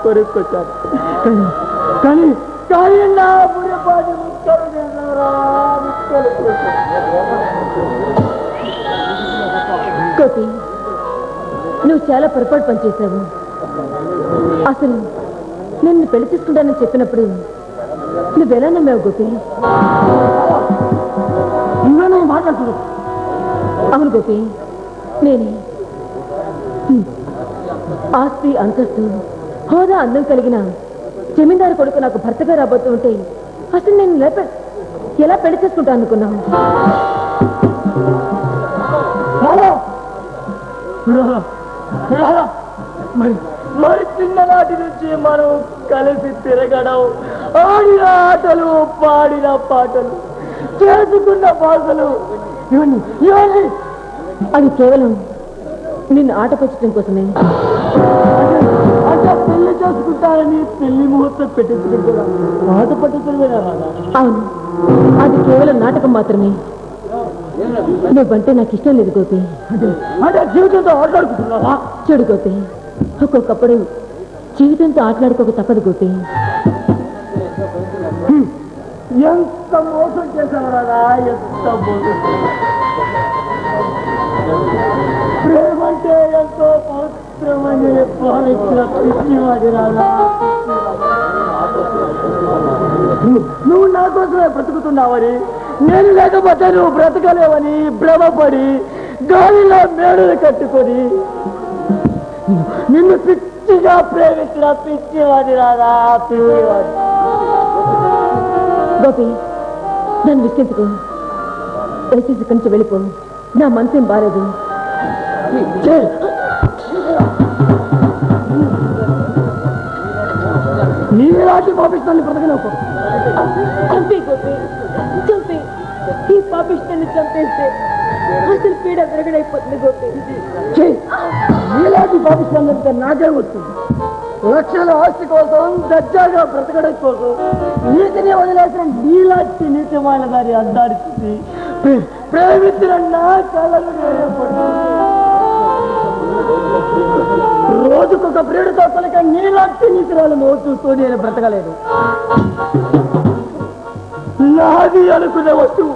కొనుక్కొచ్చాను. కానీ కానీ నా బుర్రపాటి ముక్కలు గోపి, నువ్వు చాలా పొరపాటు పనిచేశావు. అసలు నిన్ను పెళ్లి చేసుకుంటానని చెప్పినప్పుడు నువ్వెలా నమ్మావు గోపి? నువ్వేనా మాట్లాడుతున్నావు? అవును గోపి, నేనే. ఆస్తి, అంతస్తు, హోదా, అందం కలిగిన జమీందారు కొడుకు నాకు భర్తగా రాబోతూ ఉంటే అసలు నేను ఎలా పెళ్లి చేసుకుంటా అనుకున్నావు? మరి చిన్ననాటి నుంచి మనం కలిసి తిరగడం, ఆడిన ఆటలు, పాడిన పాటలు, చేసుకున్న భాషలు ఇవన్నీ అది కేవలం నిన్ను ఆట పచ్చడం కోసమే. అంటే పెళ్లి చేసుకుంటారని పెళ్లి ముహూర్తం పెట్టించుకుంటా ఆట పట్టించడమేనా? అవును, అది కేవలం నాటకం మాత్రమే. నువ్వంటే నాకు ఇష్టం లేదు గోపి. అంటే జీవితంతో ఆటలాడుకుంటున్నావా? చూడు గోపి, ఒక్కొక్కప్పుడు జీవితంతో ఆటలాడుకోక తప్పదు గోపి. ఎంత మోసం చేశారా, ఎంత మోసం! ప్రేమంటే ఎంతో పవిత్రమని భావించిన పిచ్చివాడి రాదా. నువ్వు నా కోసమే బ్రతుకుతున్నావని, నేను లేకపోతే నువ్వు బ్రతకలేవని భ్రమపడి గాలిలో మేడలు కట్టుకొని నిన్ను పిచ్చిగా ప్రేమించిన పిచ్చివాడి రాదా, పిచ్చివాడి. గోపి, నన్ను విసిగించుకో. దయచేసి ఇక్కడి నుంచి వెళ్ళిపో. నా మనసేం బాలేదు. నీ రాజు పాపిస్తాన్ని బ్రతకలేవు. చంపే గోపి, చంపే. ఈ పాపిష్టాన్ని చంపేస్తే అసలు పీడ విరగడైపోతుంది గోపి. నీలాంటి పాపిస్తాన్ని నాకే వస్తుంది. లక్షల ఆస్తి కోసం, దర్జాగా బ్రతకడం కోసం నీతిని వదిలేసిన నీలాంటి నీతిమైన దారి అద్దాడిస్తుంది. ప్రేమించిన నా కళలు రోజుకొక ప్రేడుతో కనుక నీలాంటి నీతిరాలను చూస్తూ నేను బ్రతకలేదు. నాది అనుకునే వస్తువు